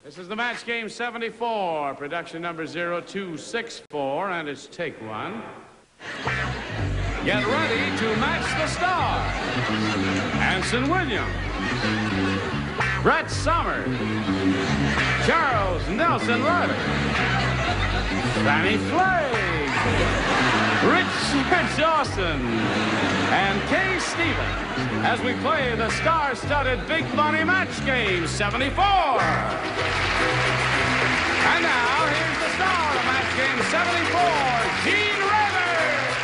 This is the match game 74, production number 0264, and it's take one. Get ready to match the star. Anson Williams, Brett Somers, Charles Nelson Riley, Fannie Flagg, Richard Dawson, and Kay Stevens as we play the star-studded Big Money Match Game 74. And now, here's the star of Match Game 74, Gene Rivers.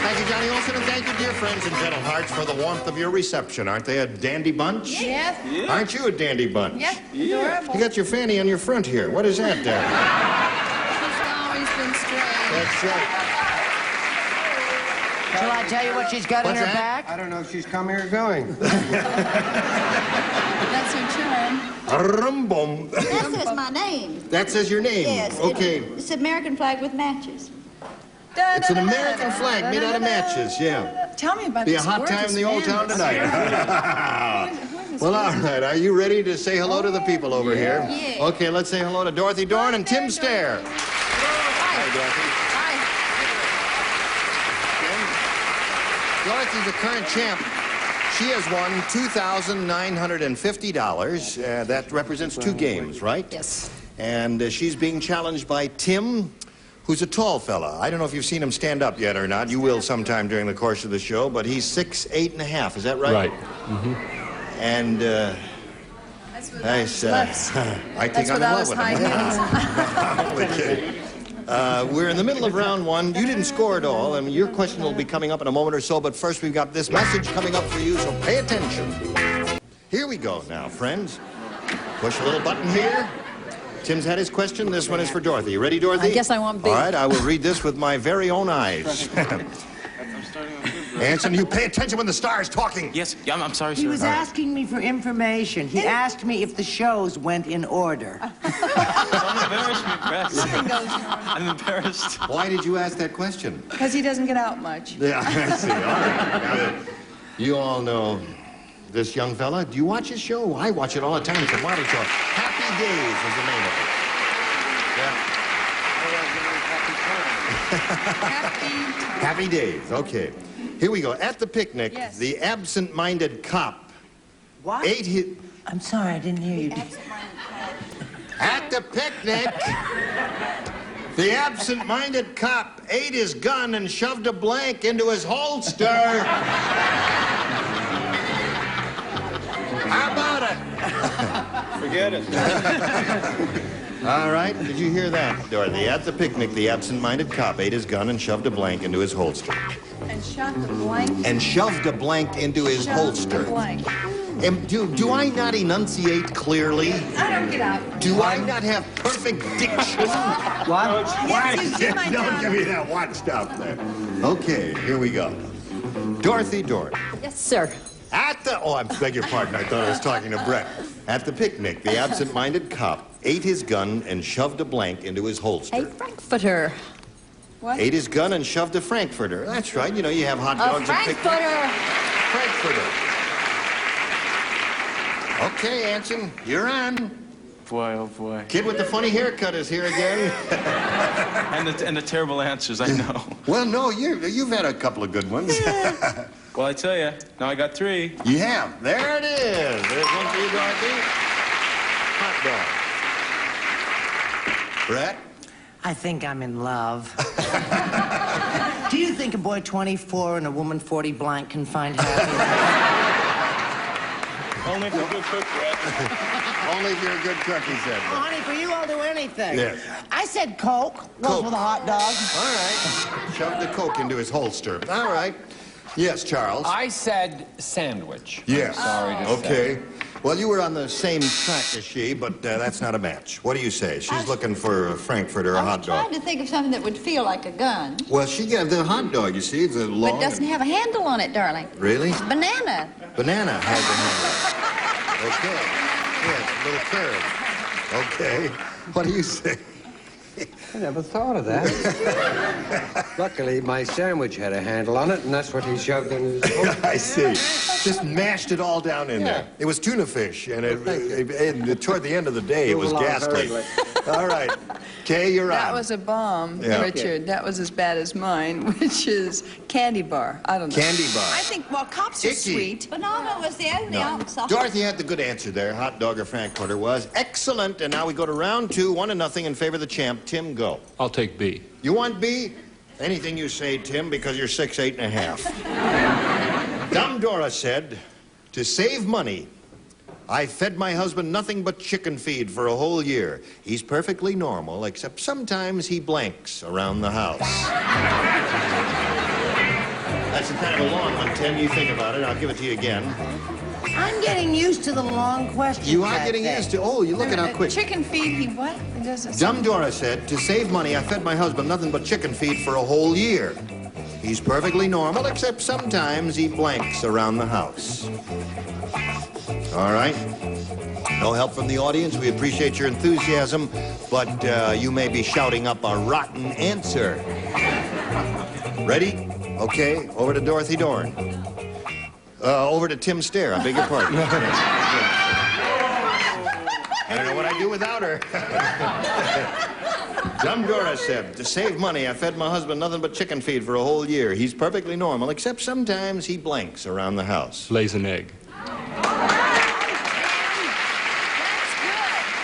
Thank you, Johnny Olson, and thank you, dear friends and gentle hearts, for the warmth of your reception. Aren't they a dandy bunch? Yes. Yeah. Aren't you a dandy bunch? Yes, adorable. You got your fanny on your front here. What is that, Darren? She's always been straight. That's right. Shall I tell you what she's got What's in her that? back? I don't know if she's coming or going. That's her charm. Rumbum. That says my name. That says your name? Yes. Okay. It's an American flag with matches. It's an American flag made out of matches, yeah. Tell me about Be a this hot time in the old town gorgeous tonight. man. Well, all right. Are you ready to say hello to the people over here? Yeah. Okay, let's say hello to Dorothy Dorn and Tim Stair. Hi, Dorothy. Dorothy's the current champ. She has won $2,950. That represents 2 games, right? Yes. And she's being challenged by Tim, who's a tall fella. I don't know if you've seen him stand up yet or not. You will sometime during the course of the show, but he's 6'8.5". Is that right? Right. Mm-hmm. And I think I'm in love with him. Okay. We're in the middle of round 1. You didn't score at all, and your question will be coming up in a moment or so, but first we've got this message coming up for you, so pay attention. Here we go now, friends. Push a little button here. Tim's had his question. This one is for Dorothy. You ready, Dorothy? I guess I want big. All right, I will read this with my very own eyes. Anson, you pay attention when the star is talking. Yes, yeah, I'm sorry, sir. He was asking me for information. He asked me if the shows went in order. I'm embarrassed, Rex. I'm embarrassed. Why did you ask that question? Because he doesn't get out much. Yeah, I see. All right. Now, you all know this young fella. Do you watch his show? I watch it all the time. It's a model show. Happy Days is the name of it. Yeah. Happy Days. Okay. Here we go. At the picnic, Yes. the absent-minded cop What? ate his... I'm sorry, I didn't hear you. At the picnic, the absent-minded cop ate his gun and shoved a blank into his holster. How about it? Forget it. All right, did you hear that, Dorothy? At the picnic, the absent-minded cop ate his gun and shoved a blank into his holster. And shot the blank. And shoved a blank into his holster. Blank. Do I not enunciate clearly? I don't get out. Do I not have perfect diction? What? Yes, you do, my Don't give darling. me that what stuff there. Okay, here we go. Dorothy Dorn. Yes, sir. At the... Oh, I beg your pardon. I thought I was talking to Brett. At the picnic, the absent-minded cop ate his gun and shoved a blank into his holster. A Frankfurter. What? Ate his gun and shoved a Frankfurter. That's right. You know, you have hot A dogs at picnics. Frankfurter. Frankfurter. Okay, Anson, you're on. Boy, oh boy. Kid with the funny haircut is here again. And the terrible answers, I know. Well, no, you've had a couple of good ones. Well, I tell you, now I got 3. You have. There it is. There's one for you, Dorothy. Hot dog. Brett? I think I'm in love. Do you think a boy 24 and a woman 40 blank can find happiness? Only if you're a good cook, Brett. Only if you're a good cook, he said. Oh, honey, for you, I'll do anything. Yes. I said Coke. Goes Coke. with a hot dog. All right. Shoved the Coke into his holster. All right. Yes, Charles. I said sandwich. Yes. Sorry to Okay. Well, you were on the same track as she, but that's not a match. What do you say? She's looking for a Frankfurter or a I hot was dog. trying to think of something that would feel like a gun. Well, she got the hot dog, you see, it's a But long... it doesn't have a handle on it, darling. Really? Banana. Banana has a handle. Okay. Yes, a little curve. Okay. What do you say? I never thought of that. Luckily, my sandwich had a handle on it, and that's what he shoved in his mouth. I see. Just mashed it all down in there. It was tuna fish, and toward the end of the day, it was ghastly. All right. Kay, you're on. That was a bomb, Yeah. Richard. That was as bad as mine, which is candy bar. I don't know. Candy bar. I think, well, cops are Icky. sweet. Banana was the only answer. Dorothy had the good answer there. Hot dog or Frankfurter was excellent. And now we go to round 2, 1-0 in favor of the champ. Tim, go. I'll take B. You want B? Anything you say, Tim, because you're 6'8½". Dumb Dora said, to save money, I fed my husband nothing but chicken feed for a whole year. He's perfectly normal, except sometimes he blanks around the house. That's kind of a long one, Tim. You think about it. I'll give it to you again. I'm getting used to the long questions. You are I getting think. used to... Oh, you look at how quick. Chicken feed, he what? It doesn't Dumb Dora said, to save money, I fed my husband nothing but chicken feed for a whole year. He's perfectly normal, except sometimes he blanks around the house. All right. No help from the audience. We appreciate your enthusiasm, but you may be shouting up a rotten answer. Ready? Okay, over to Dorothy Dorn. Over to Tim Stair. I beg your pardon. I don't know what I'd do without her. Dumb Dora said, to save money, I fed my husband nothing but chicken feed for a whole year. He's perfectly normal, except sometimes he blanks around the house. Lays an egg.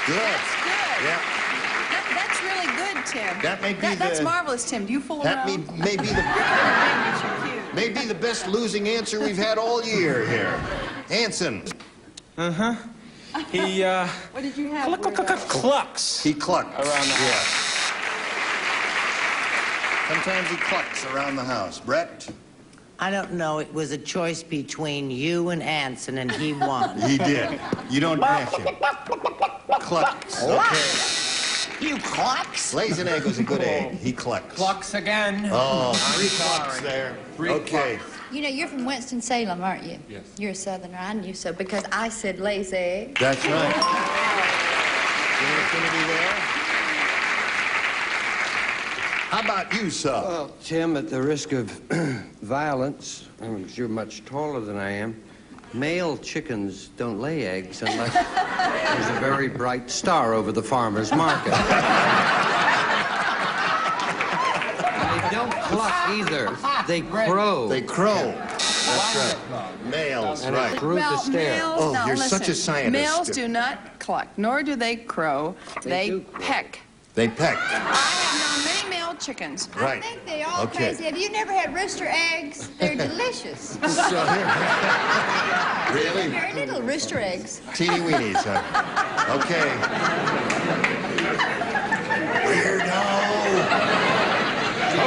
Good. That's good. Yeah. That's really good, Tim. That may be That's the- marvelous, Tim. Do you fool That around? may be the best losing answer we've had all year here. Anson. He, What did you have? clucks He clucks. around the house. Sometimes he clucks around the house. Brett? I don't know. It was a choice between you and Anson, and he won. He did. You don't match him. Clucks. Okay. You clucks? Lays an egg was a good egg. He clucks. Clucks again. Oh, 3 clucks there. Okay. You know, you're from Winston-Salem, aren't you? Yes. You're a Southerner. I knew so because I said lays egg. That's right. Good affinity there. How about you, sir? Well, Tim, at the risk of violence, because you're much taller than I am, male chickens don't lay eggs unless there's a very bright star over the farmer's market. They don't cluck either. They crow. They crow. That's right. Males, And right. it grew to stare. males, Oh, now you're listen, such a scientist. Males do not cluck, nor do they crow. They do crow. peck. They peck. I have known many male chickens. Right. I think they're all Okay. crazy. Have you never had rooster eggs? They're delicious. Really? Very little rooster eggs. Teeny weenies, huh? Okay. Weirdo.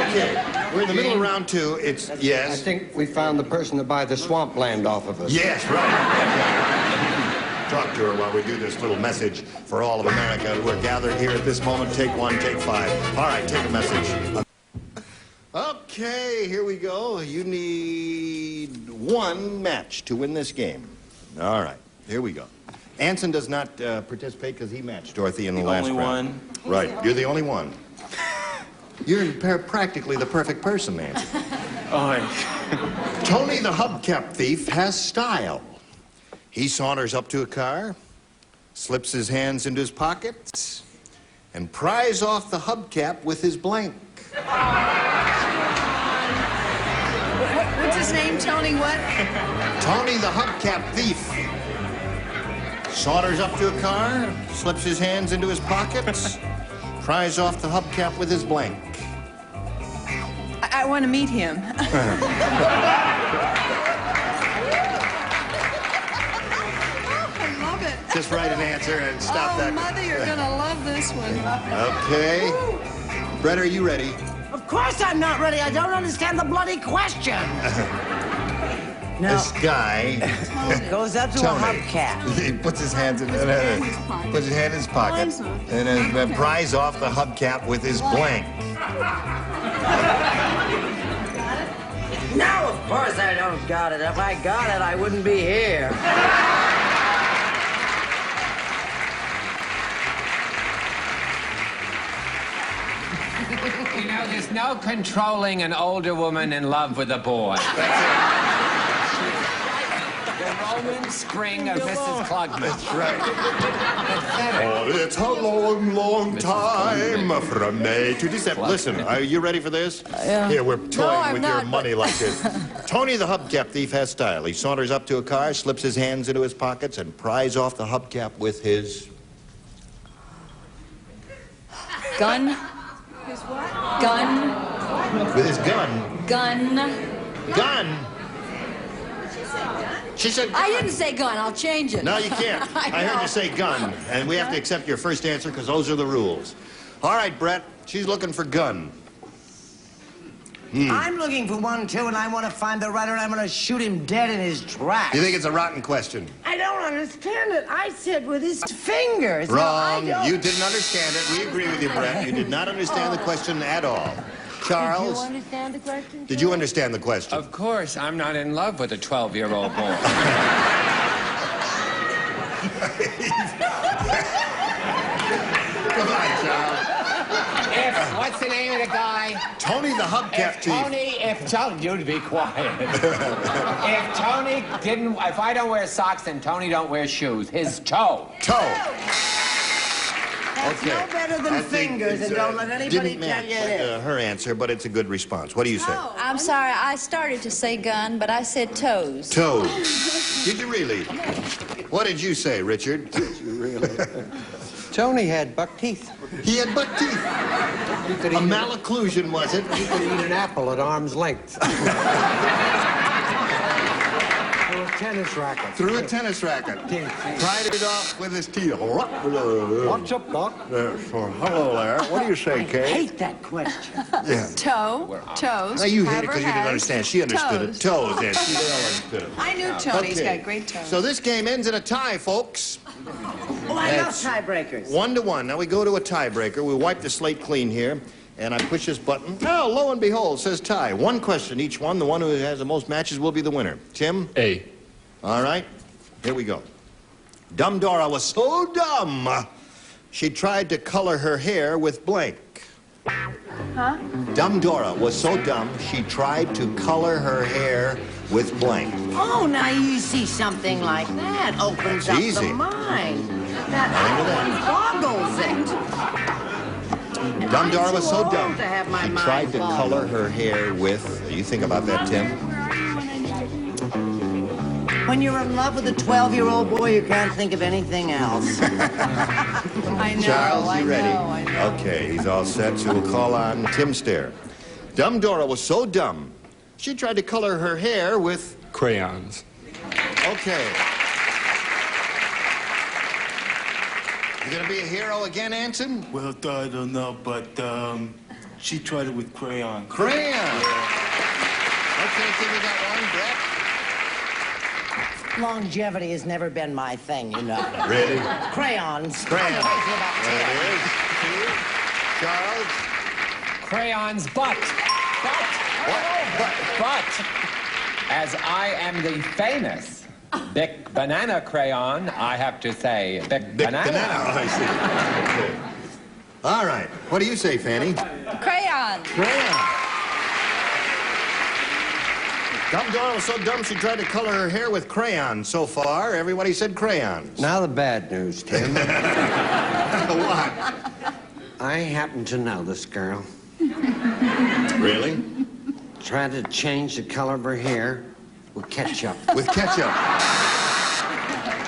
Okay. We're in the middle of round 2. It's, I yes. think we found the person to buy the swampland off of us. Yes, right. Talk to her while we do this little message for all of America who are gathered here at this moment. Take 1, take 5. All right, take a message. Okay, here we go. You need 1 match to win this game. All right, here we go. Anson does not participate because he matched Dorothy in the last only round. one. Right, you're the only one. You're practically the perfect person, Anson. Oh, Tony the hubcap thief has style. He saunters up to a car, slips his hands into his pockets, and pries off the hubcap with his blank. What's his name, Tony? What? Tony the hubcap thief saunters up to a car, slips his hands into his pockets, pries off the hubcap with his blank. I want to meet him. I love it. Just write an answer and stop that. Mother, you're gonna love this one. Okay. Brett, are you ready? Of course I'm not ready. I don't understand the bloody question. No. This guy Goes up to Tony. a hubcap. He puts his hands in puts his hand in his pocket and then pries off the hubcap with his blank. No, of course I don't got it. If I got it, I wouldn't be here. There's no controlling an older woman in love with a boy. The Roman spring of Mrs. Klugman. That's right. Oh, it's a long, long time from May to December. Listen, are you ready for this? Yeah. Here, we're toying I'm with not, your money like this. Tony the hubcap thief has style. He saunters up to a car, slips his hands into his pockets, and pries off the hubcap with his... Gun. His what? Gun. With his gun. Gun. Gun? She said gun. I didn't say gun. I'll change it. No, you can't. I heard you say gun, and we have to accept your first answer because those are the rules. All right, Brett, she's looking for gun. I'm looking for one, too, and I want to find the writer, and I'm going to shoot him dead in his tracks. You think it's a rotten question? I don't understand it. I said with his fingers. Wrong. No, You didn't understand it. We agree with you, Brett. You did not understand the question at all. Charles, Did you understand the question? did you understand the question? Of course, I'm not in love with a 12-year-old boy. Come on, Charles. What's the name of the guy? Tony the hubcap thief. If Tony, you'd be quiet. If I don't wear socks, then Tony don't wear shoes. His toe. Toe. That's no better than fingers, and don't let anybody didn't tell match you it is. her answer, but it's a good response. What do you say? I'm sorry, I started to say gun, but I said toes. Toes. Did you really? What did you say, Richard? Tony had buck teeth. He had buck teeth. A malocclusion, was it? He could eat an apple at arm's length. Through a tennis racket. Through a tennis racket. Pried it off with his teeth. What's up, Doc? Hello there. What do you say, I Kay? hate that question. Yeah. Toe, toes. Now, you hate it However because you didn't has understand. She understood it. toes. Toes, yes. She understood it. I knew Tony's Okay. got great toes. So this game ends in a tie, folks. Oh, I love That's tiebreakers. 1-1. Now we go to a tiebreaker. We wipe the slate clean here, and I push this button. Oh, lo and behold, it says tie. One question each one. The one who has the most matches will be the winner. Tim? A. All right. Here we go. Dumb Dora was so dumb, she tried to color her hair with blank. Huh? Dumb Dora was so dumb, she tried to color her hair with blank. Oh, now you see something like that opens up easy. the mind. That boggles it. Dumb Dora was so too dumb, old to have my she mind tried to boggled. color her hair with... You think about that, Tim? When you're in love with a 12-year-old boy, you can't think of anything else. I know. Charles, I you ready? know, I know. Okay, he's all set, so we'll call on Tim Stair. Dumb Dora was so dumb, she tried to color her hair with... Crayons. Okay. You gonna be a hero again, Anson? Well, I don't know, but she tried it with crayon. Crayon. Okay, Tim, we got one. Brett? Longevity has never been my thing, you know. Ready? Crayons. Crayon. I'm crazy about There it ten. is. Charles? Crayon's butt. But, as I am the famous Bic Banana Crayon, I have to say Bic Banana. Oh, I see. Okay. All right. What do you say, Fanny? Crayon. Crayon. Dumb Dora was so dumb she tried to color her hair with crayon. So far, everybody said crayons. Now the bad news, Tim. What? I happen to know this girl. Really? Tried to change the color of her hair with ketchup. With ketchup.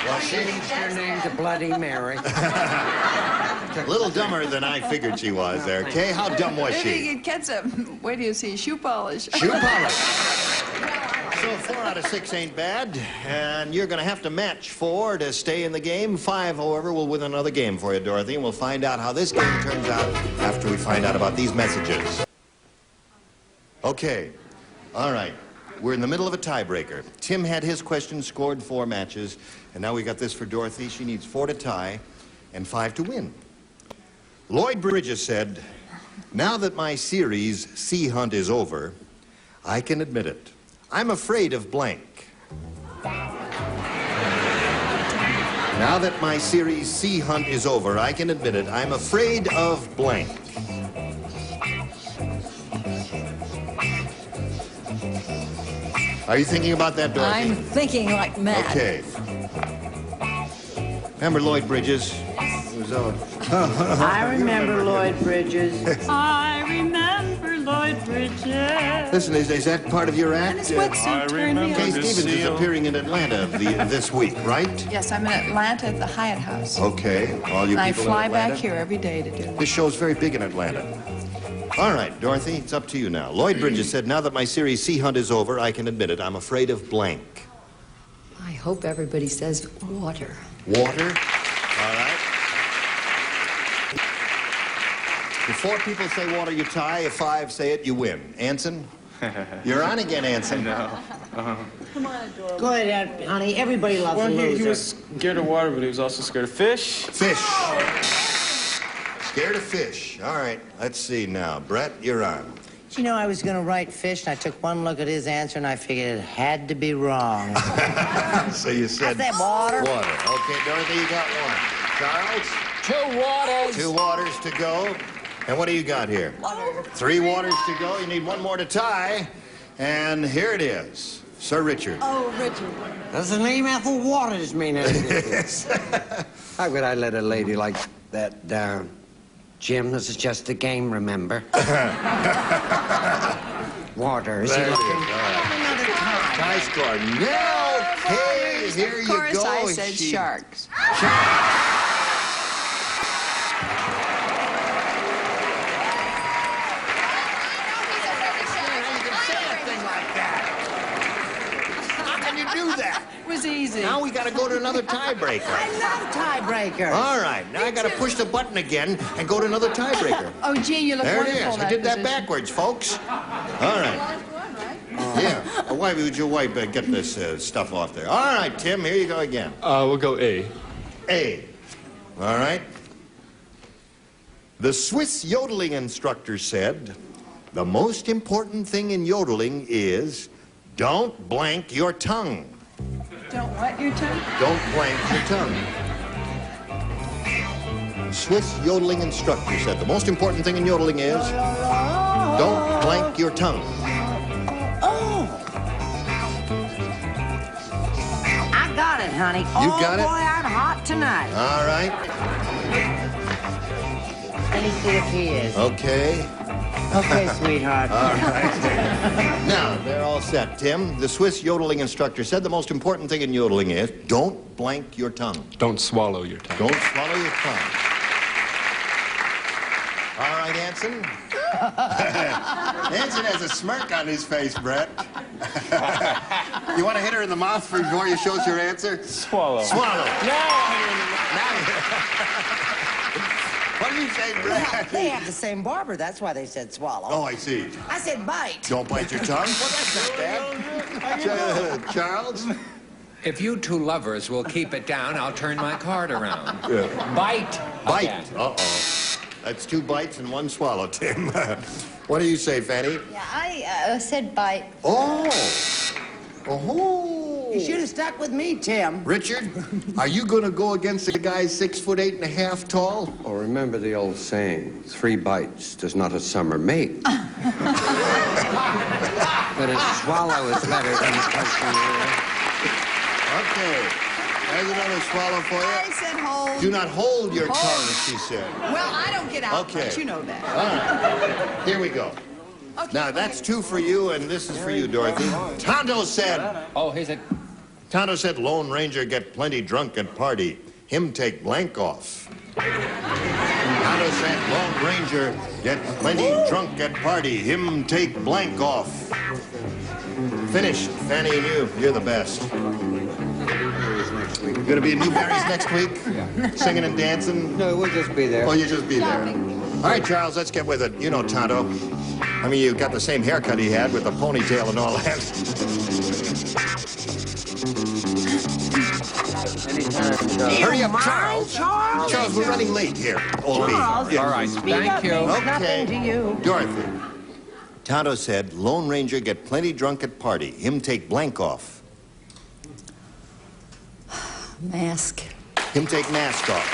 Well, Changed her name to Bloody Mary. a little dumber than I figured she was there. Kay, how dumb was Maybe she? you get ketchup. Wait till you see shoe polish. Shoe polish. So 4 out of 6 ain't bad, and you're going to have to match 4 to stay in the game. 5, however, will win another game for you, Dorothy, and we'll find out how this game turns out after we find out about these messages. Okay. All right. We're in the middle of a tiebreaker. Tim had his question, scored 4 matches, and now we got this for Dorothy. She needs 4 to tie and 5 to win. Lloyd Bridges said, "Now that my series Sea Hunt is over, I can admit it. I'm afraid of blank." Now that my series Sea Hunt is over, I can admit it. I'm afraid of blank. Are you thinking about that, Dorothy? I'm thinking like mad. Okay. Remember Lloyd Bridges? It was, I remember Lloyd Bridges. I remember Lloyd Bridges. Listen, is that part of your act? And his wetsuit turned me Kay on. Stevens is appearing in Atlanta this week, right? Yes, I'm in Atlanta at the Hyatt House. Okay, all you And I people fly in Atlanta. back here every day to do it. This show's very big in Atlanta. All right, Dorothy, it's up to you now. Lloyd Bridges said, now that my series Sea Hunt is over, I can admit it, I'm afraid of blank. I hope everybody says water. Water? All right. If 4 people say water, you tie. If 5 say it, you win. Anson? You're on again, Anson. No. Come on, Adora. Go ahead, honey. Everybody loves Well, a loser. he was scared of water, but he was also scared of fish. Fish. Scared of fish. All right, let's see now. Brett, you're on. You know, I was going to write fish, and I took one look at his answer, and I figured it had to be wrong. So you said... I said water. Water. Okay, Dorothy, you got 1. Charles? 2 waters. 2 waters to go. And what do you got here? Water. 3 waters to go. You need 1 more to tie. And here it is. Sir Richard. Oh, Richard. Does the name Ethel Waters mean anything? Yes. How could I let a lady like that down? Jim, this is just a game, remember? Water, is he There it is. looking? All right. Tie score. Now, Kay, here you go. Of course, I said She- sharks. How can you do that? It was easy. Now we got to go to another tiebreaker. I love tiebreakers. All right, now I got to push the button again and go to another tiebreaker. Oh, gee, you look There it wonderful is. in I did that position. backwards, folks. All right. Yeah. Why would your wife get this stuff off there? All right, Tim, here you go again. We'll go A. A. All right. The Swiss yodeling instructor said, the most important thing in yodeling is don't blank your tongue. Don't what, your tongue? Don't blank your tongue. Swiss yodeling instructor said the most important thing in yodeling is don't blank your tongue. I got it, honey. You got it? Oh, boy, I'm hot tonight. All right. Let me see if he is. Okay. Okay, sweetheart. All right. Now, they're all set. Tim, the Swiss yodeling instructor said the most important thing in yodeling is don't blank your tongue. Don't swallow your tongue. Don't swallow your tongue. All right, Anson. Anson has a smirk on his face, Brett. You want to hit her in the mouth before you show us your answer? Swallow. Swallow. No. What do you say, Brett? They have the same barber. That's why they said swallow. Oh, I see. I said bite. Don't bite your tongue? Well, that's not bad. Charles? If you 2 lovers will keep it down, I'll turn my card around. Yeah. Bite. Bite. Again. Uh-oh. That's 2 bites and 1 swallow, Tim. What do you say, Fanny? Yeah, I said bite. Oh. Oh. You should have stuck with me, Tim. Richard, are you going to go against the guy 6'8.5" tall? Oh, remember the old saying, 3 bites does not a summer make. But a swallow is better than a person. Okay. There's another swallow for I you. said hold. Do not hold your tongue, she said. Well, I don't get out Okay. much, you know that. All right. Here we go. Okay, Now, that's 2 for you, and this is for you, Dorothy. Tonto said, Oh, here's a... Tonto said, Lone Ranger get plenty drunk and party. Him take blank off. Tonto said, Lone Ranger get plenty drunk and party. Him take blank off. Finished. Fanny and you, you're the best. You're gonna be at Newberry's next week? Yeah. Singing and dancing? No, we'll just be there. Oh, you just be there. All right, Charles, let's get with it. You know Tonto. I mean, you got the same haircut he had with the ponytail and all that. Hurry up, Charles. Charles, we're running late here. Old Charles. Yeah. All right, thank you. Nothing to you. Dorothy. Tonto said, Lone Ranger get plenty drunk at party. Him take blank off. Mask. Him take mask off.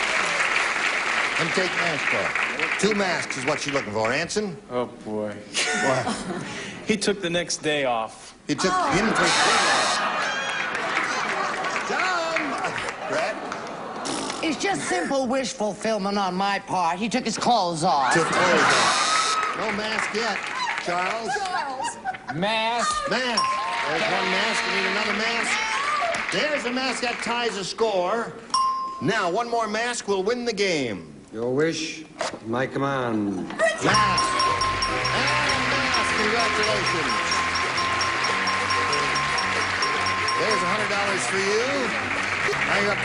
Him take mask off. 2 masks is what she's looking for. Anson? Oh, boy. He took the next day off. He took him for Tom! Brett? It's just simple wish fulfillment on my part. He took his clothes off. Took clothes off. No mask yet. Charles? Mask. Mask. There's one mask. We need another mask. There's a mask that ties a score. Now, one more mask will win the game. Your wish, my command. Mask. And mask. Congratulations. There's $100 for you. Now you're up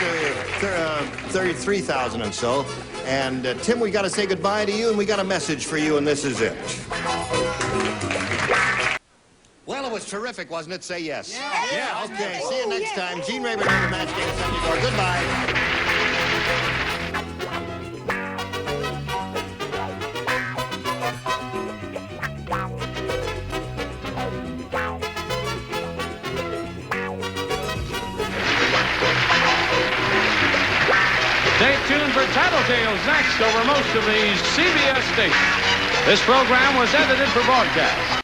to 33,000 and so. And Tim, we got to say goodbye to you, and we got a message for you, and this is it. Well, it was terrific, wasn't it? Say yes. Yeah. Okay. See you next time. Gene Rayburn on the Match Game 74. Goodbye. Stay tuned for Tattletales next over most of these CBS stations. This program was edited for broadcast.